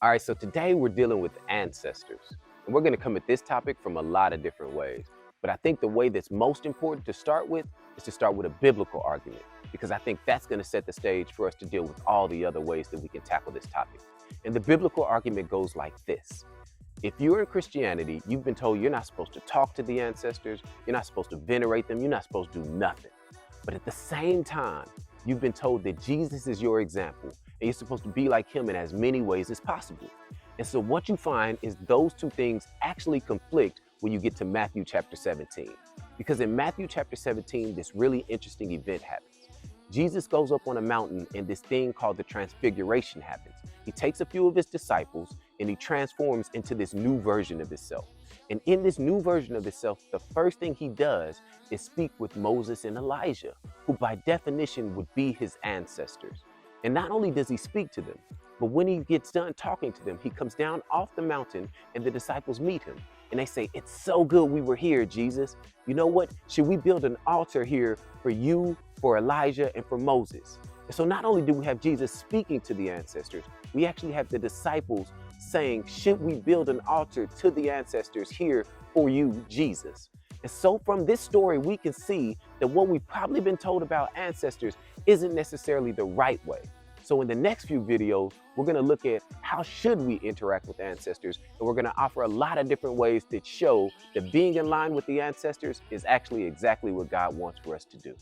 All right, so today we're dealing with ancestors, and we're going to come at this topic from a lot of different ways. But I think the way that's most important to start with is to start with a biblical argument, because I think that's going to set the stage for us to deal with all the other ways that we can tackle this topic. And the biblical argument goes like this. If you're in Christianity, you've been told you're not supposed to talk to the ancestors, you're not supposed to venerate them, you're not supposed to do nothing. But at the same time, you've been told that Jesus is your example and you're supposed to be like him in as many ways as possible. And so what you find is those two things actually conflict when you get to Matthew chapter 17. Because in Matthew chapter 17, this really interesting event happens. Jesus goes up on a mountain and this thing called the transfiguration happens. He takes a few of his disciples and he transforms into this new version of himself. And in this new version of himself, the first thing he does is speak with Moses and Elijah, who by definition would be his ancestors. And not only does he speak to them, but when he gets done talking to them, he comes down off the mountain and the disciples meet him. And they say, "It's so good we were here, Jesus. You know what? Should we build an altar here for you, for Elijah, and for Moses?" And so not only do we have Jesus speaking to the ancestors, we actually have the disciples saying, "Should we build an altar to the ancestors here for you, Jesus?" And so from this story, we can see that what we've probably been told about ancestors isn't necessarily the right way. So in the next few videos, we're going to look at how should we interact with ancestors, and we're going to offer a lot of different ways that show that being in line with the ancestors is actually exactly what God wants for us to do.